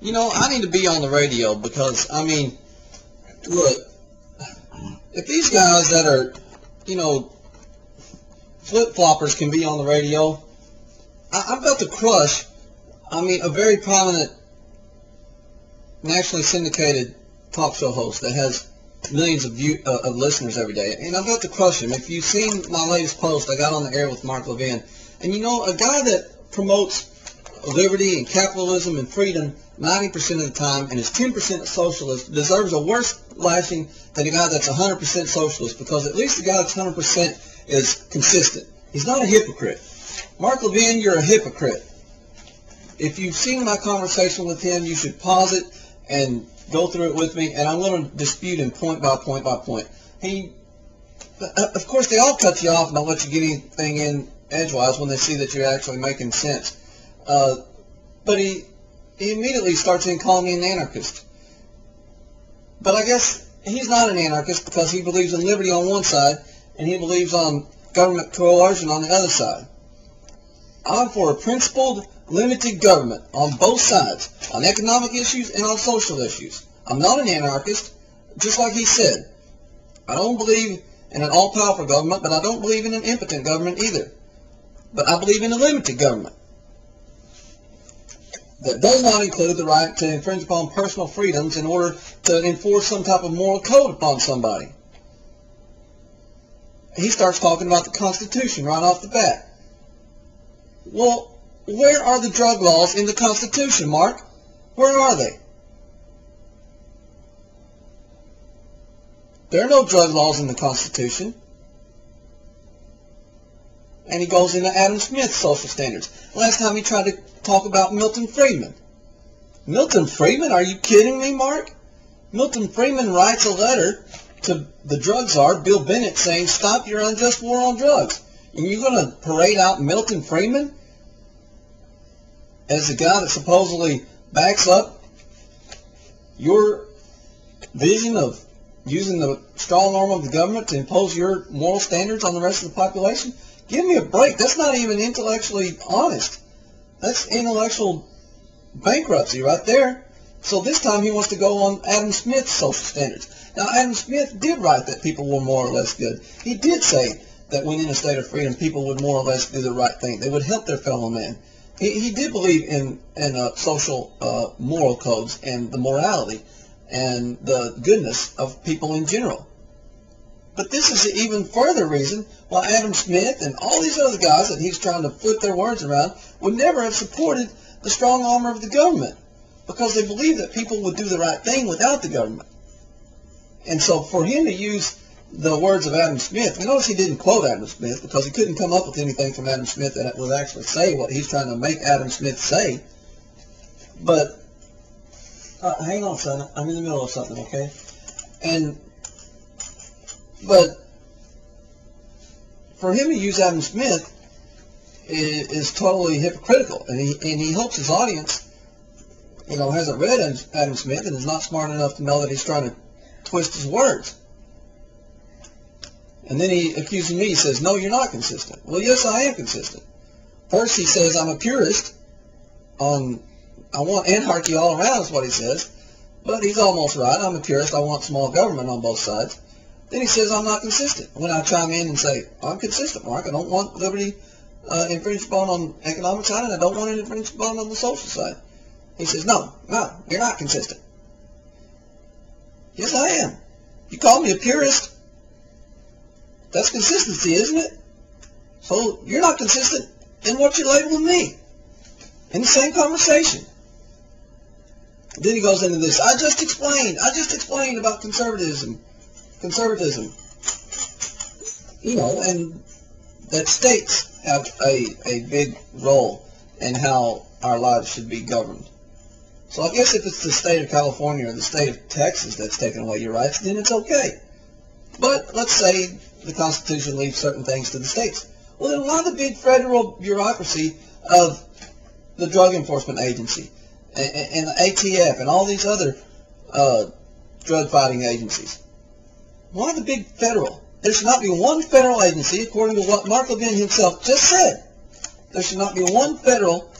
You know, I need to be on the radio because, I mean, look, if these guys that are, you know, flip-floppers can be on the radio, I'm about to crush, I mean, a very prominent, nationally syndicated talk show host that has millions of listeners every day, and I'm about to crush him. If you've seen my latest post, I got on the air with Mark Levin, and you know, a guy that promotes liberty and capitalism and freedom 90% of the time and is 10% a socialist deserves a worse lashing than a guy that's 100% socialist, because at least the guy that's 100% is consistent. He's not a hypocrite. Mark Levin, you're a hypocrite. If you've seen my conversation with him, you should pause it and go through it with me, and I'm going to dispute him point by point by point. Of course, they all cut you off and don't let you get anything in edgewise when they see that you're actually making sense. But he immediately starts in calling me an anarchist. But I guess he's not an anarchist because he believes in liberty on one side and he believes on government coercion on the other side. I'm for a principled, limited government on both sides, on economic issues and on social issues. I'm not an anarchist, just like he said. I don't believe in an all-powerful government, but I don't believe in an impotent government either. But I believe in a limited government that does not include the right to infringe upon personal freedoms in order to enforce some type of moral code upon somebody. He starts talking about the Constitution right off the bat. Well, where are the drug laws in the Constitution, Mark? Where are they? There are no drug laws in the Constitution. And he goes into Adam Smith's social standards. Last time he tried to talk about Milton Friedman. Milton Friedman? Are you kidding me, Mark? Milton Friedman writes a letter to the drug czar, Bill Bennett, saying, stop your unjust war on drugs. And you're going to parade out Milton Friedman as the guy that supposedly backs up your vision of using the strong arm of the government to impose your moral standards on the rest of the population? Give me a break. That's not even intellectually honest. That's intellectual bankruptcy right there. So this time he wants to go on Adam Smith's social standards. Now, Adam Smith did write that people were more or less good. He did say that when in a state of freedom, people would more or less do the right thing. They would help their fellow man. He did believe in social moral codes and the morality and the goodness of people in general. But this is an even further reason why Adam Smith and all these other guys that he's trying to flip their words around would never have supported the strong arm of the government, because they believe that people would do the right thing without the government. And so for him to use the words of Adam Smith, you notice he didn't quote Adam Smith because he couldn't come up with anything from Adam Smith that would actually say what he's trying to make Adam Smith say. But, hang on, son, I'm in the middle of something, okay? But for him to use Adam Smith is totally hypocritical, and he hopes his audience, you know, hasn't read Adam Smith and is not smart enough to know that he's trying to twist his words. And then he accuses me. He says, "No, you're not consistent." Well, yes, I am consistent. First, he says I'm a purist on I want anarchy all around is what he says, but he's almost right. I'm a purist. I want small government on both sides. Then he says I'm not consistent. When I chime in and say, I'm consistent, Mark. I don't want liberty infringed upon on the economic side, and I don't want it infringed upon on the social side. He says, no, you're not consistent. Yes, I am. You call me a purist. That's consistency, isn't it? So you're not consistent in what you're labeling me. In the same conversation. Then he goes into this. I just explained about conservatism. You know, and that states have a big role in how our lives should be governed. So I guess if it's the state of California or the state of Texas that's taking away your rights, then it's okay. But let's say the Constitution leaves certain things to the states. Well, then why the big federal bureaucracy of the Drug Enforcement Agency and the ATF and all these other drug fighting agencies? Why the big federal? There should not be one federal agency, according to what Mark Levin himself just said. There should not be one federal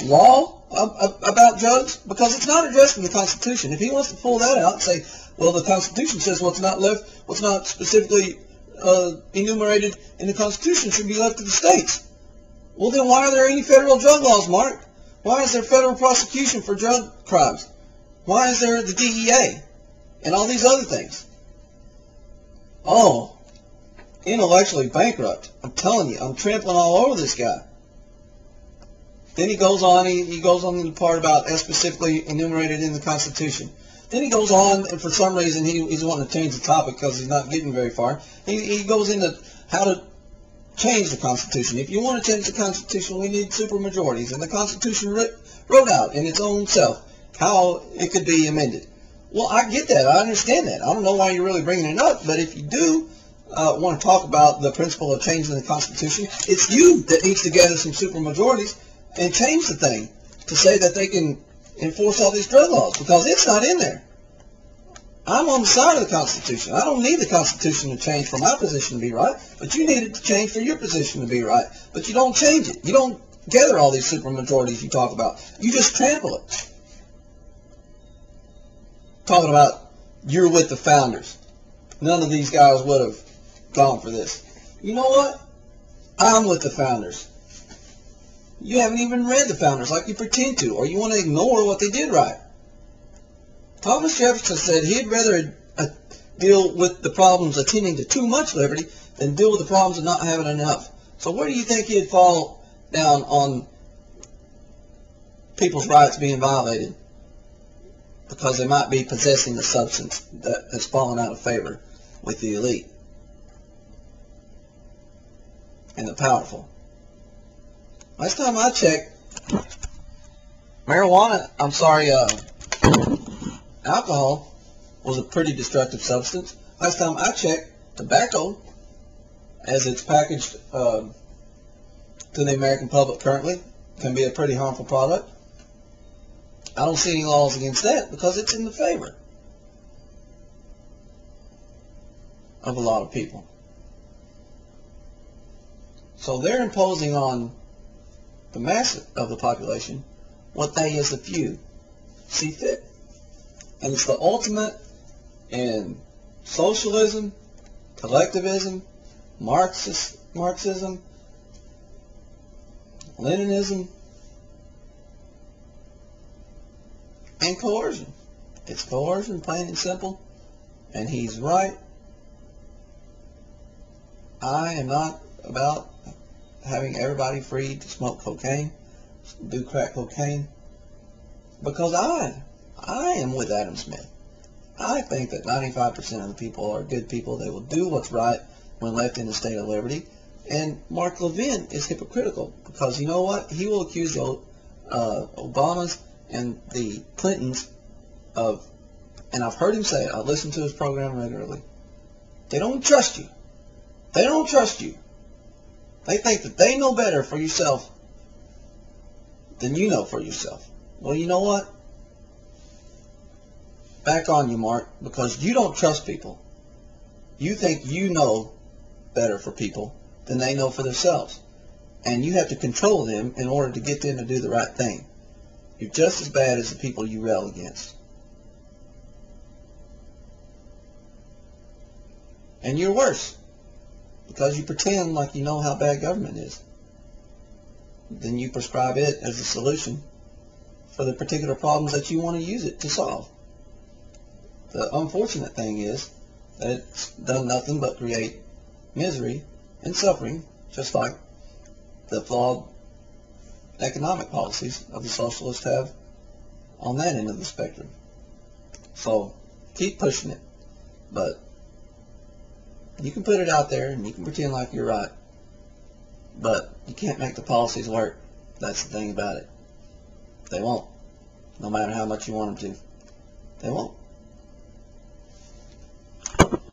law about drugs? Because it's not addressed in the Constitution. If he wants to pull that out and say, well, the Constitution says what's not specifically enumerated in the Constitution should be left to the states. Well, then why are there any federal drug laws, Mark? Why is there federal prosecution for drug crimes? Why is there the DEA and all these other things? Oh, intellectually bankrupt. I'm telling you, I'm trampling all over this guy. Then he goes on, he goes on the part about as specifically enumerated in the Constitution. Then he goes on, and for some reason he's wanting to change the topic because he's not getting very far. He goes into how to change the Constitution. If you want to change the Constitution, we need supermajorities. And the Constitution wrote out in its own self how it could be amended. Well, I get that. I understand that. I don't know why you're really bringing it up, but if you do want to talk about the principle of changing the Constitution, it's you that needs to gather some supermajorities and change the thing to say that they can enforce all these drug laws, because it's not in there. I'm on the side of the Constitution. I don't need the Constitution to change for my position to be right, but you need it to change for your position to be right. But you don't change it. You don't gather all these supermajorities you talk about. You just trample it. Talking about you're with the founders. None of these guys would have gone for this. You know what? I'm with the founders. You haven't even read the founders like you pretend to, or you want to ignore what they did right. Thomas Jefferson said he'd rather deal with the problems attending to too much liberty than deal with the problems of not having enough. So where do you think he'd fall down on people's rights being violated? Because they might be possessing a substance that has fallen out of favor with the elite and the powerful. Last time I checked, alcohol was a pretty destructive substance. Last time I checked, tobacco, as it's packaged to the American public currently, can be a pretty harmful product. I don't see any laws against that because it's in the favor of a lot of people. So they're imposing on the mass of the population what they as a few see fit. And it's the ultimate in socialism, collectivism, Marxism, Leninism, and coercion. It's coercion, plain and simple. And he's right. I am not about having everybody free to smoke cocaine, do crack cocaine, because I am with Adam Smith. I think that 95% of the people are good people. They will do what's right when left in a state of liberty. And Mark Levin is hypocritical because you know what? He will accuse the Obamas and the Clintons of, and I've heard him say it, I listen to his program regularly, they don't trust you. They don't trust you. They think that they know better for yourself than you know for yourself. Well, you know what? Back on you, Mark, because you don't trust people. You think you know better for people than they know for themselves. And you have to control them in order to get them to do the right thing. You're just as bad as the people you rail against. And you're worse. Because you pretend like you know how bad government is. Then you prescribe it as a solution for the particular problems that you want to use it to solve. The unfortunate thing is that it's done nothing but create misery and suffering, just like the flawed economic policies of the socialists have on that end of the spectrum. So keep pushing it, but you can put it out there and you can pretend like you're right, but you can't make the policies work. That's the thing about it. They won't, no matter how much you want them to. They won't.